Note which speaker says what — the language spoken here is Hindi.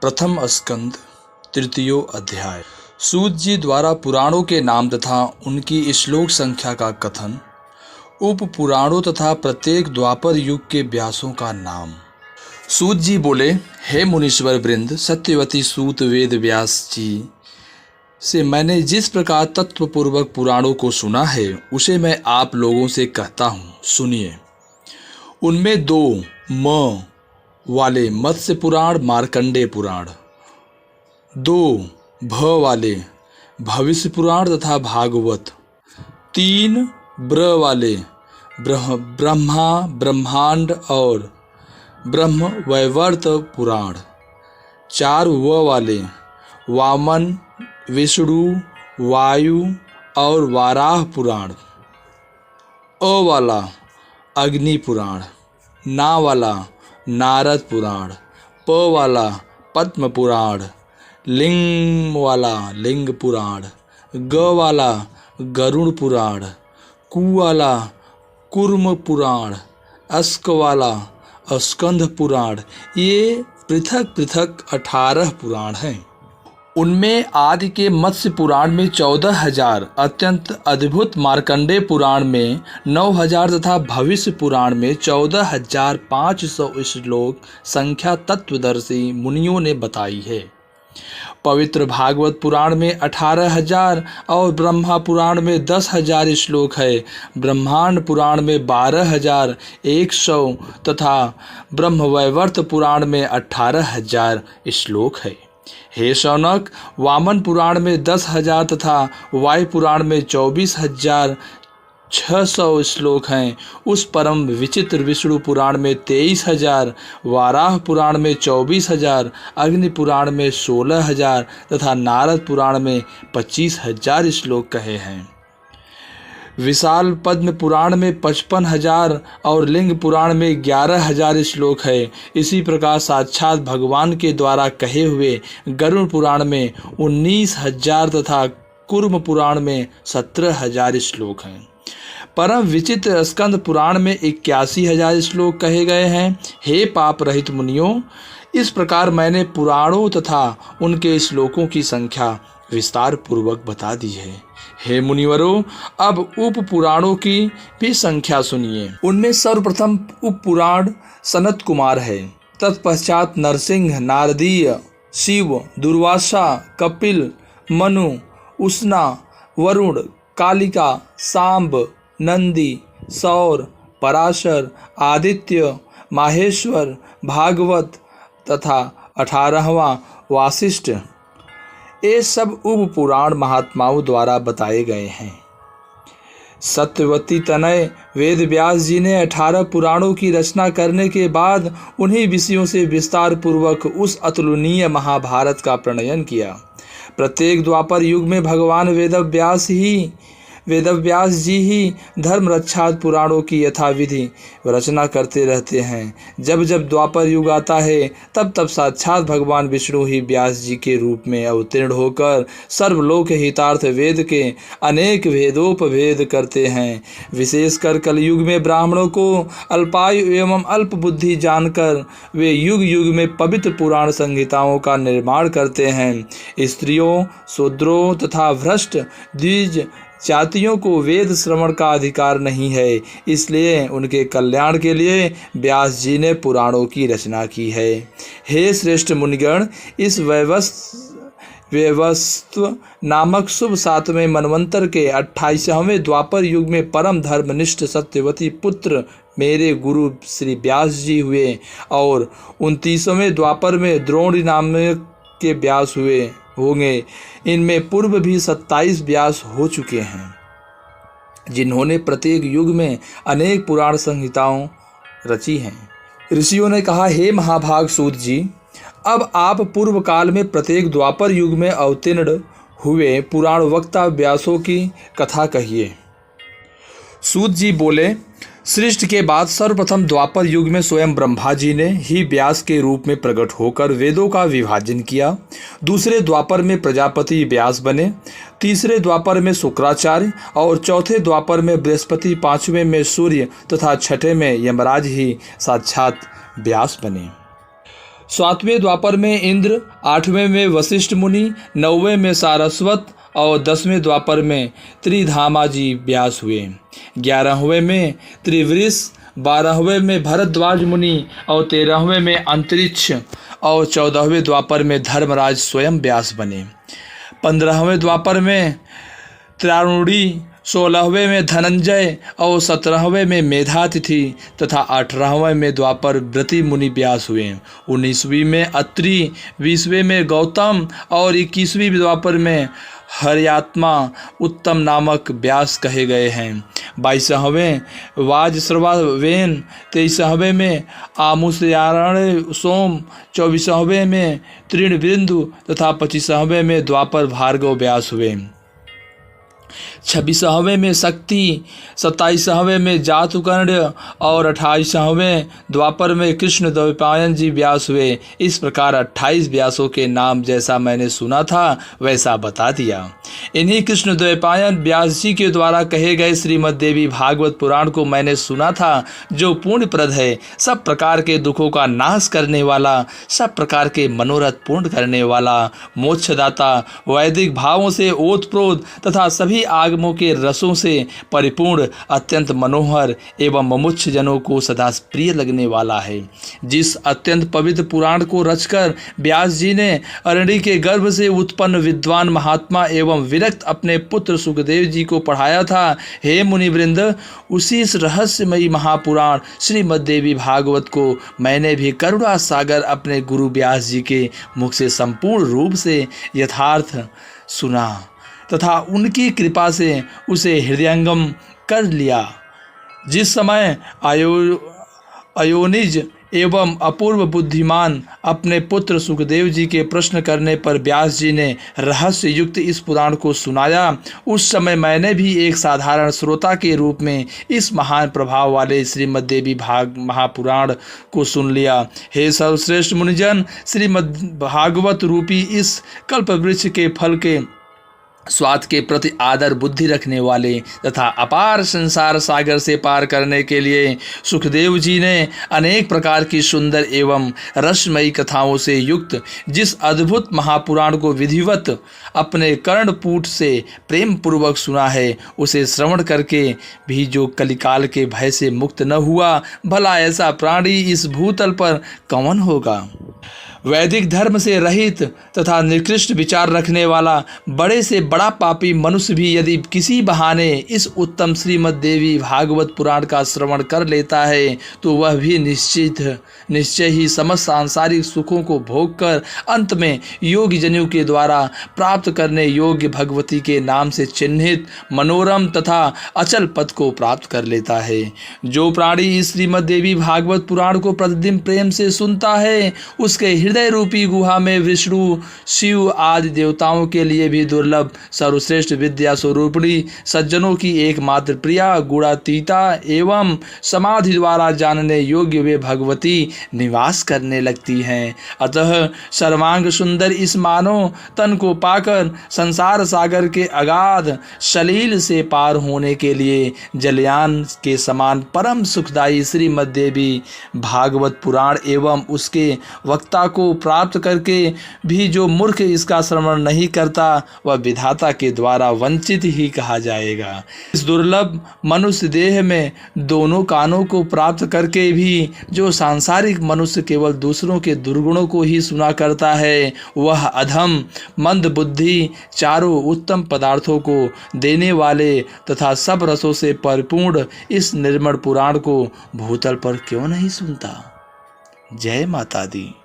Speaker 1: प्रथम स्कंद तृतीयो अध्याय। सूत जी द्वारा पुराणों के नाम तथा उनकी श्लोक संख्या का कथन। उप पुराणों तथा प्रत्येक द्वापर युग के व्यासों का नाम। सूत जी बोले, हे मुनीश्वर वृंद, सत्यवती सूत वेद व्यास जी से मैंने जिस प्रकार तत्वपूर्वक पुराणों को सुना है उसे मैं आप लोगों से कहता हूँ, सुनिए। उनमें दो म वाले मत्स्य पुराण, मार्कंडेय पुराण, दो भ वाले भविष्य पुराण तथा भागवत, तीन ब्र वाले ब्रह्मा ब्रह्मांड और ब्रह्म वैवर्त पुराण, चार व वाले वामन विष्णु वायु और वाराह पुराण, अ वाला अग्नि पुराण, ना वाला नारद पुराण, प वाला पद्म पुराण, लिंग वाला लिंग पुराण, ग वाला गरुड़ पुराण, कु वाला कूर्म पुराण, अस्क वाला स्कंद पुराण। ये पृथक पृथक 18 पुराण हैं। उनमें आदि के मत्स्य पुराण में 14,000, अत्यंत अद्भुत मार्कंडेय पुराण में 9,000 तथा भविष्य पुराण में 14,500 श्लोक संख्या तत्वदर्शी मुनियों ने बताई है। पवित्र भागवत पुराण में 18,000 और ब्रह्मा पुराण में 10,000 श्लोक है। ब्रह्मांड पुराण में 12,100 तथा ब्रह्मवैवर्त पुराण में 18,000 श्लोक है। हे शौनक, वामन पुराण में 10,000 तथा वायु पुराण में 24,600 श्लोक हैं। उस परम विचित्र विष्णु पुराण में 23,000, वाराह पुराण में 24,000, अग्नि पुराण में 16,000 तथा नारद पुराण में 25,000 श्लोक कहे हैं। विशाल पद्म पुराण में 55,000 और लिंग पुराण में 11,000 श्लोक है। इसी प्रकार साक्षात भगवान के द्वारा कहे हुए गरुड़ पुराण में 19,000 तथा कूर्म पुराण में 17,000 श्लोक हैं। परम विचित्र स्कंद पुराण में 81,000 श्लोक कहे गए हैं। हे पाप रहित मुनियों, इस प्रकार मैंने पुराणों तथा उनके श्लोकों की संख्या विस्तार पूर्वक बता दी है। हे मुनिवरों, अब उप पुराणों की भी संख्या सुनिए। उनमें सर्वप्रथम उप पुराण सनत कुमार है। तत्पश्चात नरसिंह, नारदीय, शिव, दुर्वासा, कपिल, मनु, उष्णा, वरुण, कालिका, सांब, नंदी, सौर, पराशर, आदित्य, माहेश्वर, भागवत तथा 18वां वासिष्ठ। ये सब उप पुराण महात्माओं द्वारा बताए गए हैं। सत्यवती तनय वेद व्यास जी ने 18 पुराणों की रचना करने के बाद उन्हीं विषयों से विस्तार पूर्वक उस अतुलनीय महाभारत का प्रणयन किया। प्रत्येक द्वापर युग में भगवान वेदव्यास जी ही धर्म रक्षात् पुराणों की यथाविधि रचना करते रहते हैं। जब जब द्वापर युग आता है तब तब साक्षात भगवान विष्णु ही व्यास जी के रूप में अवतीर्ण होकर सर्वलोक हितार्थ वेद के अनेक भेदोपभेद करते हैं। विशेषकर कलयुग में ब्राह्मणों को अल्पायु एवं अल्प बुद्धि जानकर वे युग युग में पवित्र पुराण संहिताओं का निर्माण करते हैं। स्त्रियों, शूद्रों तथा भ्रष्ट द्विज जातियों को वेद श्रवण का अधिकार नहीं है, इसलिए उनके कल्याण के लिए व्यास जी ने पुराणों की रचना की है। हे श्रेष्ठ मुनिगण, इस व्यवस्त्व नामक शुभ 7वें मनवंतर के 28वें द्वापर युग में परम धर्मनिष्ठ सत्यवती पुत्र मेरे गुरु श्री व्यास जी हुए और 29वें द्वापर में द्रोणी नामक के व्यास हुए होंगे। इनमें पूर्व भी 27 व्यास हो चुके हैं, जिन्होंने प्रत्येक युग में अनेक पुराण संहिताओं रची हैं। ऋषियों ने कहा, हे महाभाग सूत जी, अब आप पूर्व काल में प्रत्येक द्वापर युग में अवतीर्ण हुए पुराण वक्ता व्यासों की कथा कहिए। सूत जी बोले, सृष्टि के बाद सर्वप्रथम द्वापर युग में स्वयं ब्रह्मा जी ने ही व्यास के रूप में प्रकट होकर वेदों का विभाजन किया। दूसरे द्वापर में प्रजापति व्यास बने, तीसरे द्वापर में शुक्राचार्य और चौथे द्वापर में बृहस्पति, पांचवें में सूर्य तथा छठे में यमराज ही साक्षात व्यास बने। 7वें द्वापर में इंद्र, 8वें में वशिष्ठ मुनि, 9वें में सारस्वत और 10वें द्वापर में त्रिधामाजी व्यास हुए। 11वें में त्रिवृष, 12वें में भरद्वाज मुनि और 13वें में अंतरिक्ष और 14वें द्वापर में धर्मराज स्वयं व्यास बने। 15वें द्वापर में त्राणुड़ी, 16वें में धनंजय और 17वें में मेधातिथि तथा 18वें में द्वापर व्रती मुनि व्यास हुए। 19वीं में अत्रि, 20वें में गौतम और 21वीं द्वापर में हर्यात्मा उत्तम नामक व्यास कहे गए हैं। 22वें वाजश्रवावेन, 23वें में आमुष्यायण सोम, 24वें में तृणबिंदु तथा 25वें में द्वापर भार्गव व्यास हुए। 26वें में शक्ति, 27वें में जातुकर्ण और 28वें द्वापर में कृष्ण द्वैपायन जी व्यास हुए। इस प्रकार 28 व्यासों के नाम जैसा मैंने सुना था वैसा बता दिया। इन्हीं कृष्ण द्वैपायन व्यास जी के द्वारा कहे गए श्रीमद् देवी भागवत पुराण को मैंने सुना था, जो पुण्यप्रद है, सब प्रकार के दुखों का नाश करने वाला, सब प्रकार के मनोरथ पूर्ण करने वाला, मोक्षदाता, वैदिक भावों से ओतप्रोत तथा सभी आगमों के रसों से परिपूर्ण, अत्यंत मनोहर एवं मुमुक्ष जनों को सदा प्रिय लगने वाला है। जिस अत्यंत पवित्र पुराण को रचकर व्यास जी ने अरण्य के गर्भ से उत्पन्न विद्वान महात्मा एवं विरक्त अपने पुत्र सुखदेव जी को पढ़ाया था, हे मुनिवृंद, उसी इस रहस्यमयी महापुराण श्रीमद् देवी भागवत को मैंने भी करुणा सागर अपने गुरु व्यास जी के मुख से संपूर्ण रूप से यथार्थ सुना तथा उनकी कृपा से उसे हृदयंगम कर लिया। जिस समय अयोनिज एवं अपूर्व बुद्धिमान अपने पुत्र सुखदेव जी के प्रश्न करने पर व्यास जी ने रहस्य युक्त इस पुराण को सुनाया, उस समय मैंने भी एक साधारण श्रोता के रूप में इस महान प्रभाव वाले श्रीमद् देवी महापुराण को सुन लिया। हे सर्वश्रेष्ठ मुनिजन, श्रीमद् भागवत रूपी इस कल्पवृक्ष के फल के स्वाद के प्रति आदर बुद्धि रखने वाले तथा अपार संसार सागर से पार करने के लिए सुखदेव जी ने अनेक प्रकार की सुंदर एवं रसमयी कथाओं से युक्त जिस अद्भुत महापुराण को विधिवत अपने कर्णपूट से प्रेम पूर्वक सुना है, उसे श्रवण करके भी जो कलिकाल के भय से मुक्त न हुआ, भला ऐसा प्राणी इस भूतल पर कौन होगा। वैदिक धर्म से रहित तथा निकृष्ट विचार रखने वाला बड़े से बड़ा पापी मनुष्य भी यदि किसी बहाने इस उत्तम श्रीमद् देवी भागवत पुराण का श्रवण कर लेता है, तो वह भी निश्चय ही समस्त सांसारिक सुखों को भोग कर अंत में योगी जनियों के द्वारा प्राप्त करने योग्य भगवती के नाम से चिन्हित मनोरम तथा अचल पद को प्राप्त कर लेता है। जो प्राणी इस श्रीमद् देवी भागवत पुराण को प्रतिदिन प्रेम से सुनता है, उसके हृदय रूपी गुहा में विष्णु, शिव आदि देवताओं के लिए भी दुर्लभ सर्वश्रेष्ठ विद्या स्वरूपिणी सज्जनों की एकमात्र प्रिया गुणातीता एवं समाधि द्वारा जानने योग्य वे भगवती निवास करने लगती हैं। अतः सर्वांग सुंदर इस मानव तन को पाकर संसार सागर के अगाध सलील से पार होने के लिए जलयान के समान परम सुखदायी श्रीमद् देवी भागवत पुराण एवं उसके वक्ता को प्राप्त करके भी जो मूर्ख इसका श्रवण नहीं करता, वह विधाता के द्वारा वंचित ही कहा जाएगा। इस दुर्लभ मनुष्य देह में दोनों कानों को प्राप्त करके भी जो सांसारिक मनुष्य केवल दूसरों के दुर्गुणों को ही सुना करता है, वह अधम मंद बुद्धि चारों उत्तम पदार्थों को देने वाले तथा सब रसों से परिपूर्ण इस निर्मल पुराण को भूतल पर क्यों नहीं सुनता। जय माता दी।